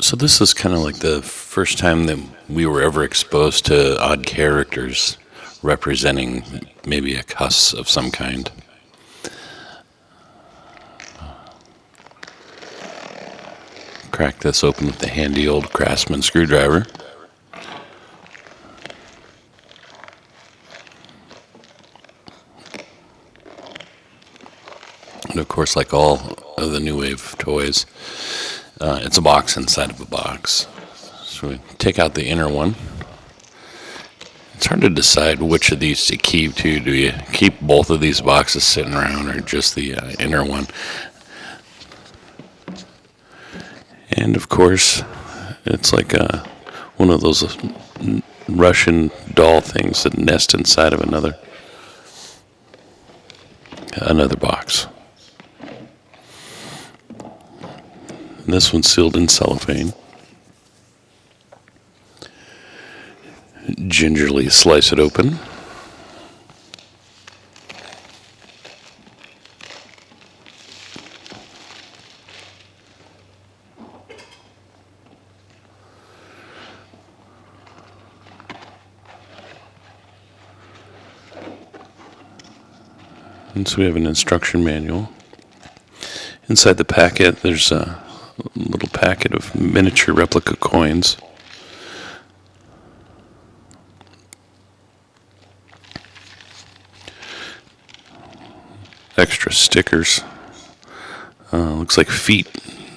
So this is kind of like the first time that we were ever exposed to odd characters representing maybe a cuss of some kind. Crack this open with the handy old Craftsman screwdriver. And of course, like all of the new wave toys, it's a box inside of a box. So we take out the inner one. It's hard to decide which of these to keep to. Do you keep both of these boxes sitting around or just the inner one? And of course, it's like one of those Russian doll things that nest inside of another box. And this one's sealed in cellophane. Gingerly slice it open. And so we have an instruction manual. Inside the packet, there's a little packet of miniature replica coins. Extra stickers. Looks like feet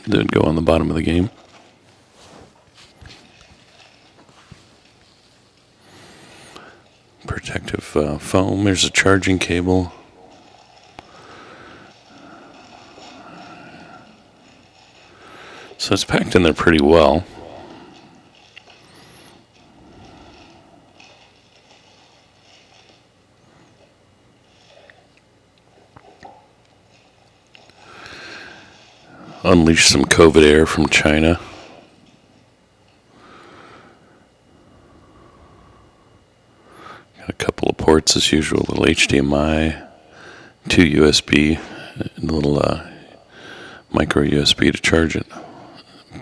that would go on the bottom of the game. Protective foam. There's a charging cable. So it's packed in there pretty well. Unleash some COVID air from China. Got a couple of ports as usual, a little HDMI, 2 USB, and a little micro USB to charge it.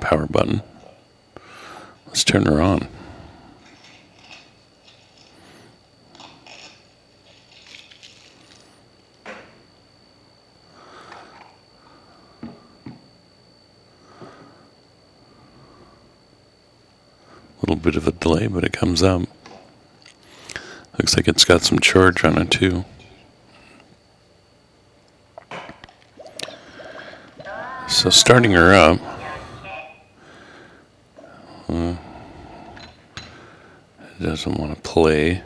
Power button. Let's turn her on. A little bit of a delay, but it comes up. Looks like it's got some charge on it too. So starting her up, it doesn't want to play.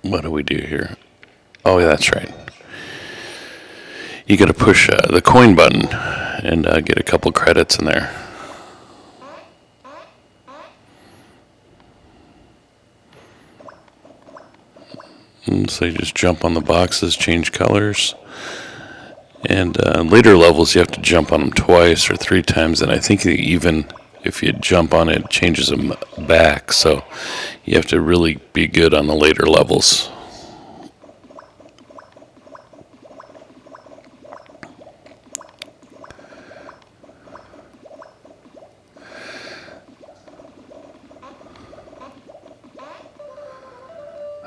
What do we do here? Oh, yeah, that's right. You got to push the coin button and get a couple credits in there. And so you just jump on the boxes, change colors. And later levels, you have to jump on them twice or 3 times. And I think even if you jump on it, it changes them back. So you have to really be good on the later levels.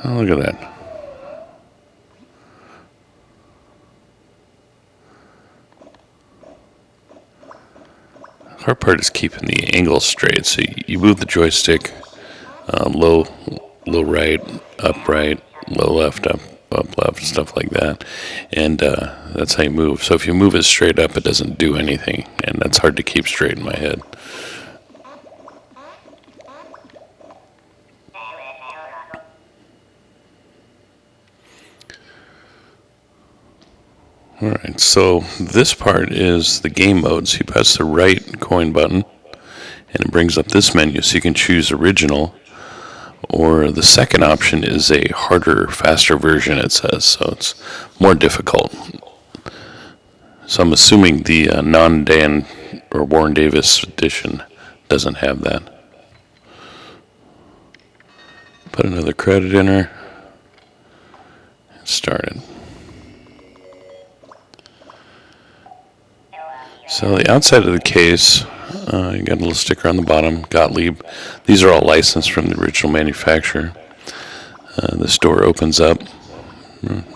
Oh, look at that. Hard part is keeping the angle straight. So you move the joystick low right, up right, low left, up left, stuff like that. And that's how you move. So if you move it straight up, it doesn't do anything. And that's hard to keep straight in my head. Alright, so this part is the game mode. So you press the right coin button and it brings up this menu so you can choose original, or the second option is a harder, faster version, it says, so it's more difficult. So I'm assuming the non-Dan or Warren Davis edition doesn't have that. Put another credit in her and start it. So the outside of the case, you got a little sticker on the bottom, Gottlieb. These are all licensed from the original manufacturer. This door opens up.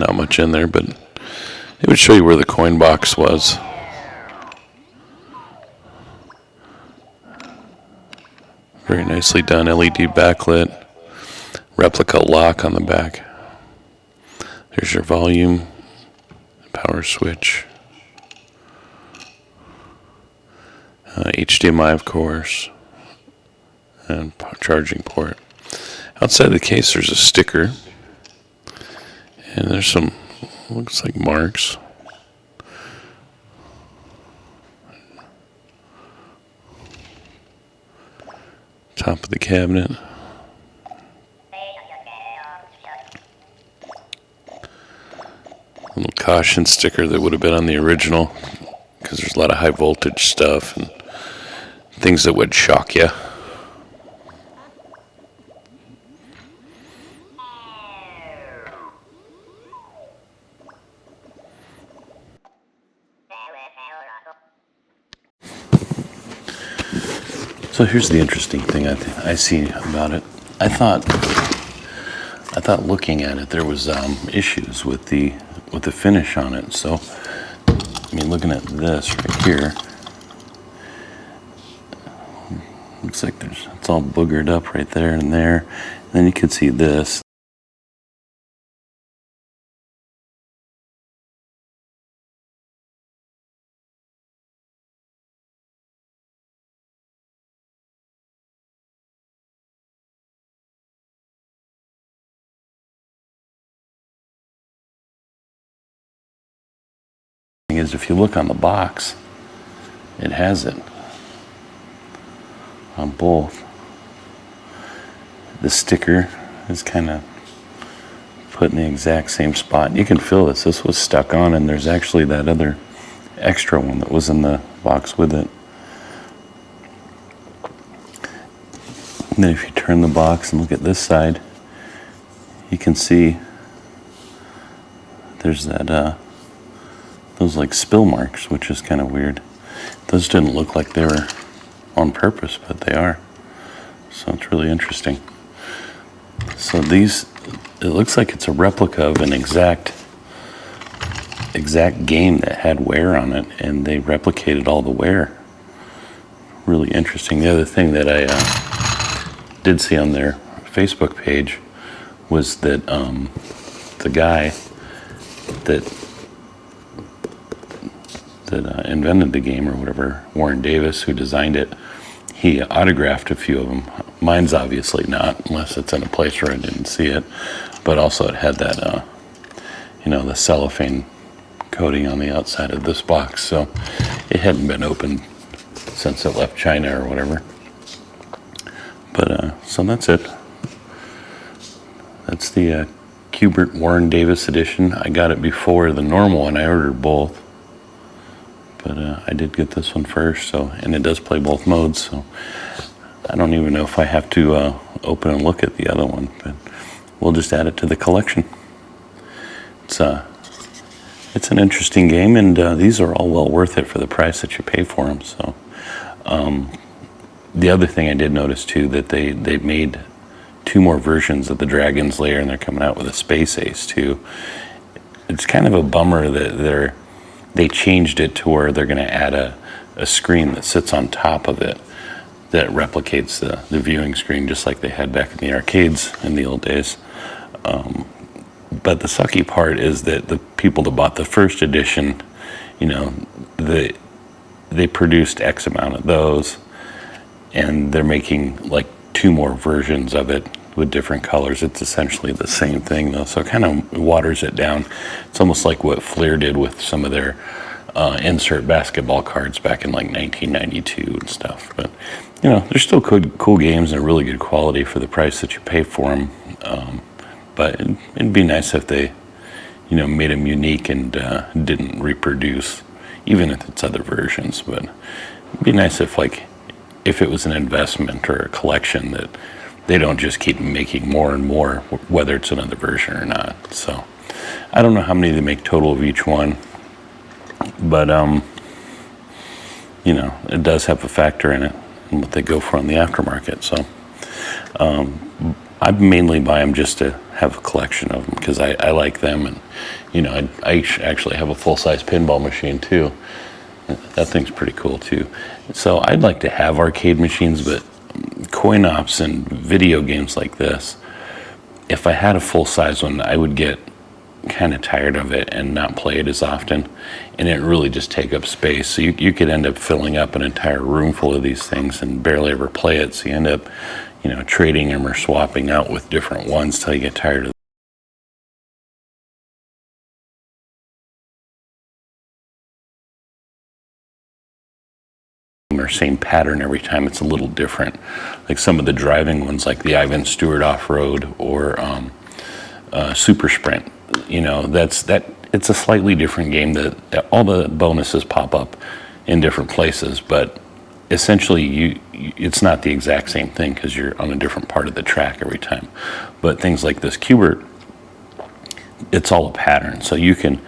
Not much in there, but it would show you where the coin box was. Very nicely done, LED backlit, replica lock on the back. There's your volume, power switch, HDMI of course, and charging port. Outside of the case there's a sticker, and there's some, looks like marks. Top of the cabinet. Little caution sticker that would have been on the original, because there's a lot of high voltage stuff and things that would shock you. So here's the interesting thing I see about it. I thought looking at it there was issues with the finish on it. So I mean, looking at this right here, looks like it's all boogered up right there and there. And then you can see this. Is if you look on the box, it has it on both. The sticker is kind of put in the exact same spot. You can feel this. This was stuck on, and there's actually that other extra one that was in the box with it. And then if you turn the box and look at this side, you can see there's that those like spill marks, which is kind of weird. Those didn't look like they were on purpose, but they are. So it's really interesting. So these, it looks like it's a replica of an exact game that had wear on it, and they replicated all the wear. Really interesting. The other thing that I did see on their Facebook page was that the guy that invented the game or whatever, Warren Davis, who designed it, he autographed a few of them. Mine's obviously not, unless it's in a place where I didn't see it. But also it had that, the cellophane coating on the outside of this box. So it hadn't been opened since it left China or whatever. But, so that's it. That's the Qbert Warren Davis edition. I got it before the normal one. I ordered both. But I did get this one first, and it does play both modes, so I don't even know if I have to open and look at the other one, but we'll just add it to the collection. It's an interesting game, and these are all well worth it for the price that you pay for them. So the other thing I did notice too, that they made 2 more versions of the Dragon's Lair, and they're coming out with a Space Ace too. It's kind of a bummer that they changed it to where they're going to add a screen that sits on top of it that replicates the viewing screen, just like they had back in the arcades in the old days. But the sucky part is that the people that bought the first edition, they produced X amount of those, and they're making like 2 more versions of it with different colors. It's essentially the same thing though, so it kind of waters it down. It's almost like what Flair did with some of their insert basketball cards back in like 1992 and stuff. But they're still cool games and really good quality for the price that you pay for them. But it'd be nice if they made them unique and didn't reproduce, even if it's other versions. But it'd be nice if it was an investment or a collection, that they don't just keep making more and more, whether it's another version or not. So I don't know how many they make total of each one, but it does have a factor in it and what they go for on the aftermarket. So I mainly buy them just to have a collection of them because I like them, and I actually have a full-size pinball machine too. That thing's pretty cool too. So I'd like to have arcade machines, but coin ops and video games like this, if I had a full-size one, I would get kind of tired of it and not play it as often, and it really just take up space. So you could end up filling up an entire room full of these things and barely ever play it. So you end up trading them or swapping out with different ones till you get tired of them, or same pattern every time. It's a little different. Like some of the driving ones, like the Ivan Stewart Off-Road or Super Sprint, it's a slightly different game. That all the bonuses pop up in different places, but essentially it's not the exact same thing because you're on a different part of the track every time. But things like this Qbert, it's all a pattern. So you can,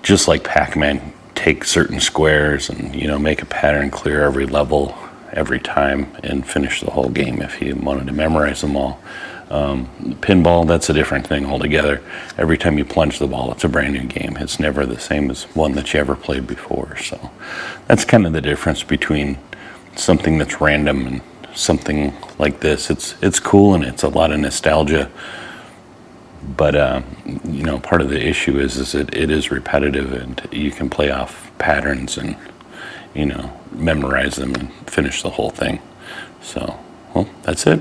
just like Pac-Man, take certain squares and make a pattern, clear every level every time, and finish the whole game if you wanted to memorize them all. Pinball, that's a different thing altogether. Every time you plunge the ball, it's a brand new game. It's never the same as one that you ever played before. So that's kind of the difference between something that's random and something like this. It's cool and it's a lot of nostalgia, but part of the issue is it is repetitive, and you can play off patterns and memorize them and finish the whole thing. So, well, that's it.